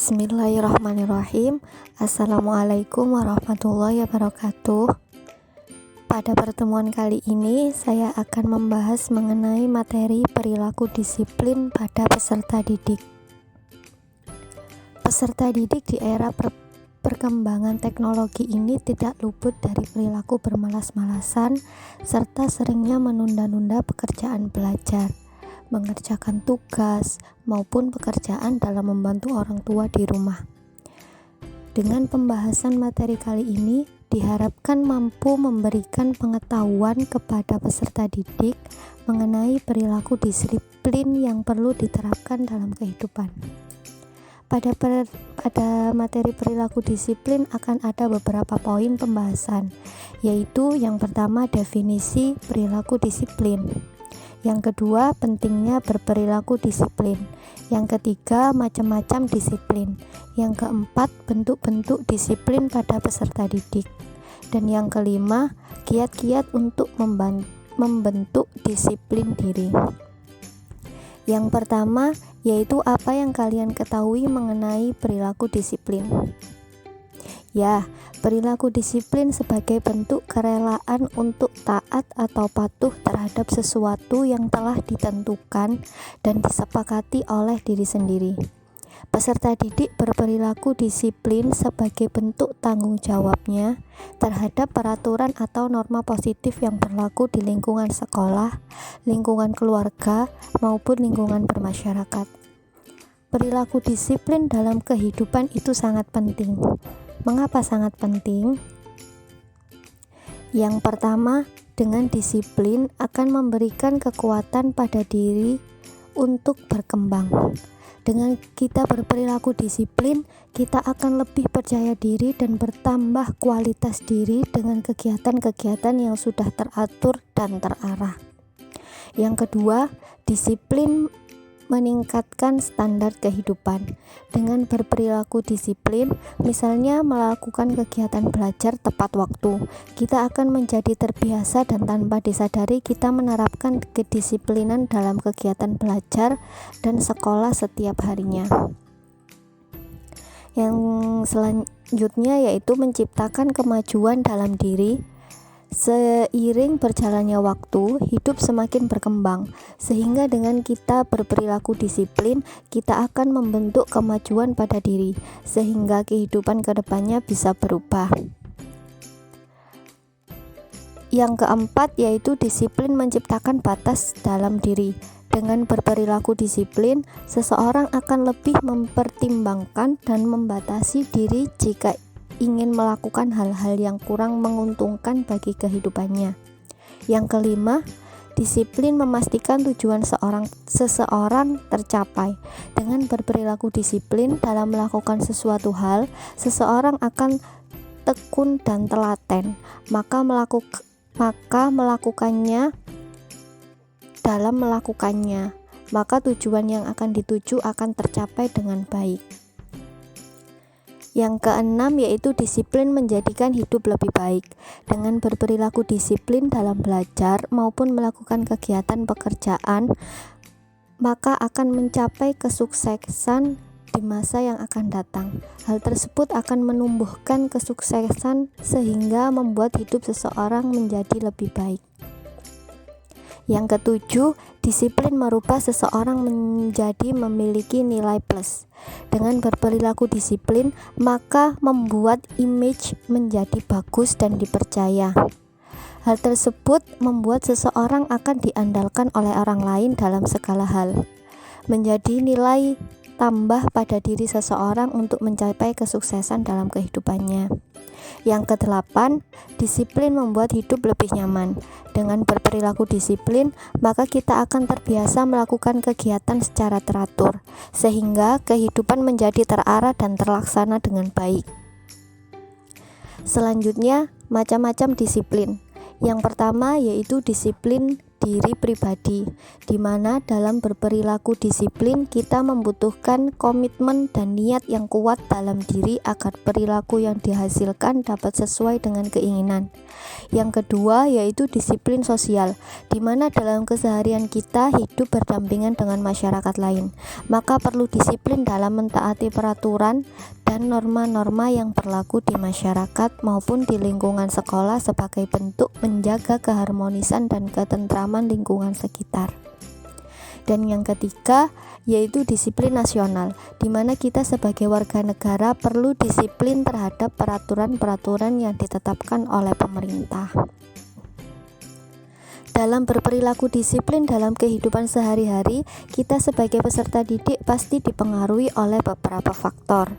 Bismillahirrahmanirrahim. Assalamualaikum warahmatullahi wabarakatuh. Pada pertemuan kali ini saya akan membahas mengenai materi perilaku disiplin pada peserta didik. Peserta didik di era perkembangan teknologi ini tidak luput dari perilaku bermalas-malasan serta seringnya menunda-nunda pekerjaan belajar, mengerjakan tugas, maupun pekerjaan dalam membantu orang tua di rumah. Dengan pembahasan materi kali ini, diharapkan mampu memberikan pengetahuan kepada peserta didik mengenai perilaku disiplin yang perlu diterapkan dalam kehidupan. Pada materi perilaku disiplin akan ada beberapa poin pembahasan, yaitu yang pertama definisi perilaku disiplin. Yang kedua, pentingnya berperilaku disiplin. Yang ketiga, macam-macam disiplin. Yang keempat, bentuk-bentuk disiplin pada peserta didik. Dan yang kelima, kiat-kiat untuk membentuk disiplin diri. Yang pertama, yaitu apa yang kalian ketahui mengenai perilaku disiplin. Ya, perilaku disiplin sebagai bentuk kerelaan untuk taat atau patuh terhadap sesuatu yang telah ditentukan dan disepakati oleh diri sendiri. Peserta didik berperilaku disiplin sebagai bentuk tanggung jawabnya terhadap peraturan atau norma positif yang berlaku di lingkungan sekolah, lingkungan keluarga, maupun lingkungan bermasyarakat. Perilaku disiplin dalam kehidupan itu sangat penting. Mengapa sangat penting? Yang pertama, dengan disiplin akan memberikan kekuatan pada diri untuk berkembang. Dengan kita berperilaku disiplin, kita akan lebih percaya diri dan bertambah kualitas diri dengan kegiatan-kegiatan yang sudah teratur dan terarah. Yang kedua, disiplin meningkatkan standar kehidupan. Dengan berperilaku disiplin, misalnya melakukan kegiatan belajar tepat waktu, kita akan menjadi terbiasa dan tanpa disadari kita menerapkan kedisiplinan dalam kegiatan belajar dan sekolah setiap harinya. Yang selanjutnya yaitu menciptakan kemajuan dalam diri. Seiring berjalannya waktu, hidup semakin berkembang, sehingga dengan kita berperilaku disiplin, kita akan membentuk kemajuan pada diri, sehingga kehidupan kedepannya bisa berubah. Yang keempat yaitu disiplin menciptakan batas dalam diri. Dengan berperilaku disiplin, seseorang akan lebih mempertimbangkan dan membatasi diri jika ingin melakukan hal-hal yang kurang menguntungkan bagi kehidupannya. Yang kelima, disiplin memastikan tujuan seseorang tercapai. Dengan berperilaku disiplin dalam melakukan sesuatu hal, seseorang akan tekun dan telaten, maka tujuan yang akan dituju akan tercapai dengan baik. Yang keenam yaitu disiplin menjadikan hidup lebih baik. Dengan berperilaku disiplin dalam belajar maupun melakukan kegiatan pekerjaan, maka akan mencapai kesuksesan di masa yang akan datang. Hal tersebut akan menumbuhkan kesuksesan sehingga membuat hidup seseorang menjadi lebih baik. Yang ketujuh, disiplin merubah seseorang menjadi memiliki nilai plus. Dengan berperilaku disiplin, maka membuat image menjadi bagus dan dipercaya. Hal tersebut membuat seseorang akan diandalkan oleh orang lain dalam segala hal. Menjadi nilai tambah pada diri seseorang untuk mencapai kesuksesan dalam kehidupannya. Yang kedelapan, disiplin membuat hidup lebih nyaman. Dengan berperilaku disiplin, maka kita akan terbiasa melakukan kegiatan secara teratur, sehingga kehidupan menjadi terarah dan terlaksana dengan baik. Selanjutnya, macam-macam disiplin. Yang pertama yaitu disiplin diri pribadi, di mana dalam berperilaku disiplin kita membutuhkan komitmen dan niat yang kuat dalam diri agar perilaku yang dihasilkan dapat sesuai dengan keinginan. Yang kedua yaitu disiplin sosial, di mana dalam keseharian kita hidup berdampingan dengan masyarakat lain, maka perlu disiplin dalam mentaati peraturan dan norma-norma yang berlaku di masyarakat maupun di lingkungan sekolah sebagai bentuk menjaga keharmonisan dan ketentraman lingkungan sekitar. Dan yang ketiga yaitu disiplin nasional, di mana kita sebagai warga negara perlu disiplin terhadap peraturan-peraturan yang ditetapkan oleh pemerintah. Dalam berperilaku disiplin dalam kehidupan sehari-hari, kita sebagai peserta didik pasti dipengaruhi oleh beberapa faktor,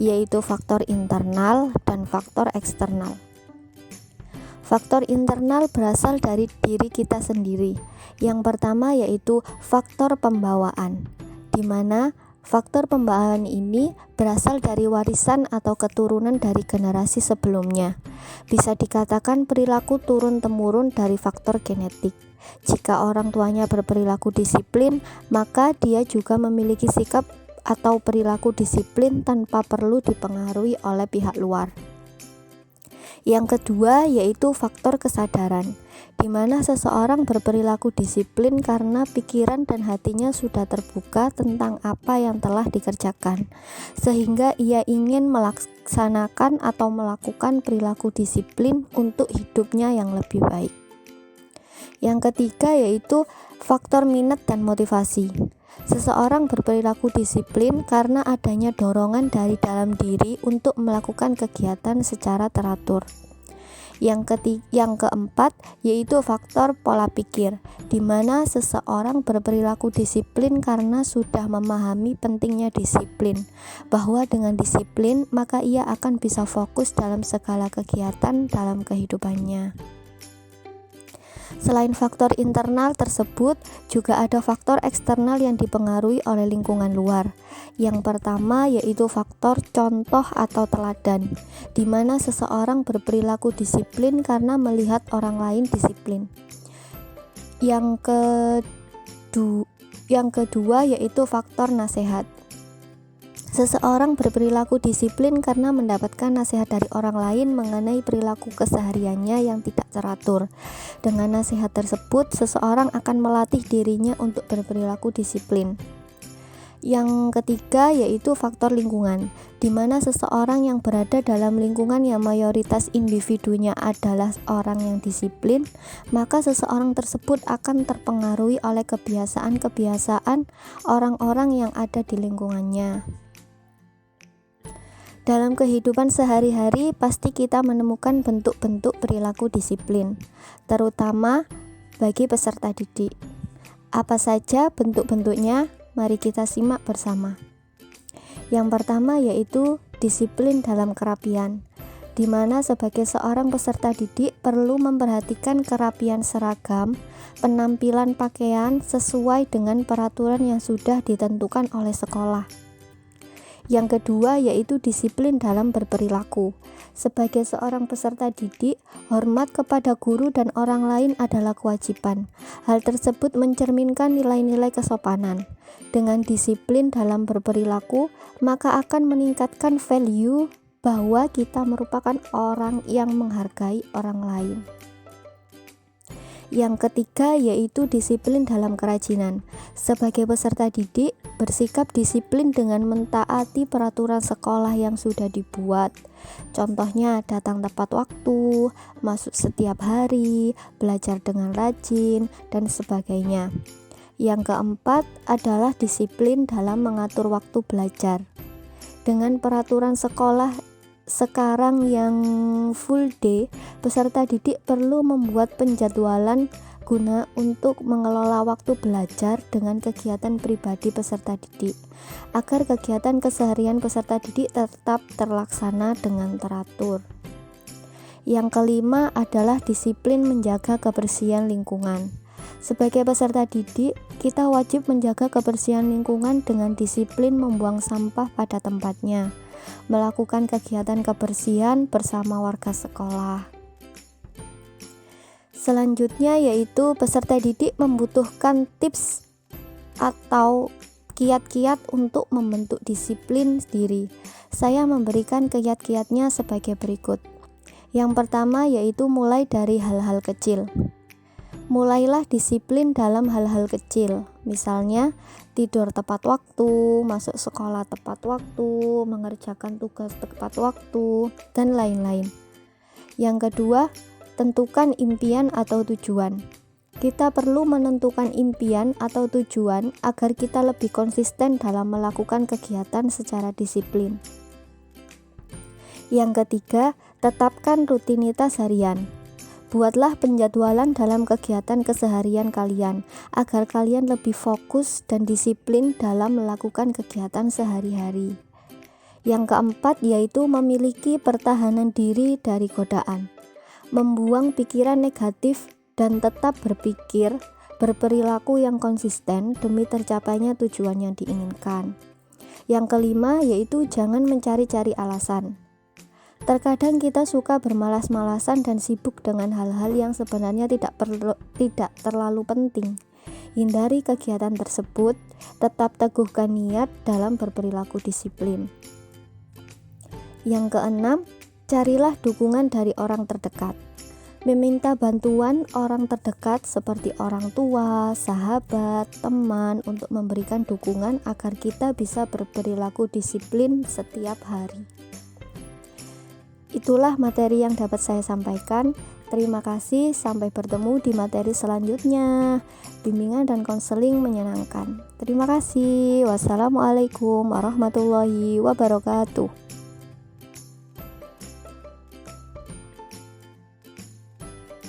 yaitu faktor internal dan faktor eksternal. Faktor internal berasal dari diri kita sendiri. Yang pertama yaitu faktor pembawaan, di mana faktor pembawaan ini berasal dari warisan atau keturunan dari generasi sebelumnya. Bisa dikatakan perilaku turun-temurun dari faktor genetik. Jika orang tuanya berperilaku disiplin, maka dia juga memiliki sikap atau perilaku disiplin tanpa perlu dipengaruhi oleh pihak luar. Yang kedua yaitu faktor kesadaran, di mana seseorang berperilaku disiplin karena pikiran dan hatinya sudah terbuka tentang apa yang telah dikerjakan, sehingga ia ingin melaksanakan atau melakukan perilaku disiplin untuk hidupnya yang lebih baik. Yang ketiga yaitu faktor minat dan motivasi. Seseorang berperilaku disiplin karena adanya dorongan dari dalam diri untuk melakukan kegiatan secara teratur. Yang keempat yaitu faktor pola pikir, di mana seseorang berperilaku disiplin karena sudah memahami pentingnya disiplin, bahwa dengan disiplin maka ia akan bisa fokus dalam segala kegiatan dalam kehidupannya. Selain faktor internal tersebut, juga ada faktor eksternal yang dipengaruhi oleh lingkungan luar. Yang pertama yaitu faktor contoh atau teladan, di mana seseorang berperilaku disiplin karena melihat orang lain disiplin. Yang kedua yaitu faktor nasihat. Seseorang berperilaku disiplin karena mendapatkan nasihat dari orang lain mengenai perilaku kesehariannya yang tidak teratur. Dengan nasihat tersebut, seseorang akan melatih dirinya untuk berperilaku disiplin. Yang ketiga yaitu faktor lingkungan, di mana seseorang yang berada dalam lingkungan yang mayoritas individunya adalah orang yang disiplin, maka seseorang tersebut akan terpengaruhi oleh kebiasaan-kebiasaan orang-orang yang ada di lingkungannya. Dalam kehidupan sehari-hari pasti kita menemukan bentuk-bentuk perilaku disiplin, terutama bagi peserta didik. Apa saja bentuk-bentuknya? Mari kita simak bersama. Yang pertama yaitu disiplin dalam kerapian, di mana sebagai seorang peserta didik perlu memperhatikan kerapian seragam, penampilan pakaian sesuai dengan peraturan yang sudah ditentukan oleh sekolah. Yang kedua yaitu disiplin dalam berperilaku. Sebagai seorang peserta didik, hormat kepada guru dan orang lain adalah kewajiban. Hal tersebut mencerminkan nilai-nilai kesopanan. Dengan disiplin dalam berperilaku, maka akan meningkatkan value bahwa kita merupakan orang yang menghargai orang lain. Yang ketiga yaitu disiplin dalam kerajinan. Sebagai peserta didik, bersikap disiplin dengan mentaati peraturan sekolah yang sudah dibuat. Contohnya datang tepat waktu, masuk setiap hari, belajar dengan rajin, dan sebagainya. Yang keempat adalah disiplin dalam mengatur waktu belajar. Dengan peraturan sekolah sekarang yang full day, peserta didik perlu membuat penjadwalan guna untuk mengelola waktu belajar dengan kegiatan pribadi peserta didik, agar kegiatan keseharian peserta didik tetap terlaksana dengan teratur. Yang kelima adalah disiplin menjaga kebersihan lingkungan. Sebagai peserta didik, kita wajib menjaga kebersihan lingkungan dengan disiplin membuang sampah pada tempatnya, melakukan kegiatan kebersihan bersama warga sekolah. Selanjutnya yaitu peserta didik membutuhkan tips atau kiat-kiat untuk membentuk disiplin diri. Saya memberikan kiat-kiatnya sebagai berikut. Yang pertama yaitu mulai dari hal-hal kecil. Mulailah disiplin dalam hal-hal kecil. Misalnya tidur tepat waktu, masuk sekolah tepat waktu, mengerjakan tugas tepat waktu, dan lain-lain. Yang kedua, tentukan impian atau tujuan. Kita perlu menentukan impian atau tujuan agar kita lebih konsisten dalam melakukan kegiatan secara disiplin. Yang ketiga, tetapkan rutinitas harian. Buatlah penjadwalan dalam kegiatan keseharian kalian agar kalian lebih fokus dan disiplin dalam melakukan kegiatan sehari-hari. Yang keempat yaitu memiliki pertahanan diri dari godaan. Membuang pikiran negatif dan tetap berperilaku yang konsisten demi tercapainya tujuan yang diinginkan. Yang kelima yaitu jangan mencari-cari alasan. Terkadang kita suka bermalas-malasan dan sibuk dengan hal-hal yang sebenarnya tidak terlalu penting. Hindari kegiatan tersebut, tetap teguhkan niat dalam berperilaku disiplin. Yang keenam, carilah dukungan dari orang terdekat. Meminta bantuan orang terdekat seperti orang tua, sahabat, teman untuk memberikan dukungan agar kita bisa berperilaku disiplin setiap hari. Itulah materi yang dapat saya sampaikan. Terima kasih, sampai bertemu di materi selanjutnya. Bimbingan dan konseling menyenangkan. Terima kasih. Wassalamualaikum warahmatullahi wabarakatuh.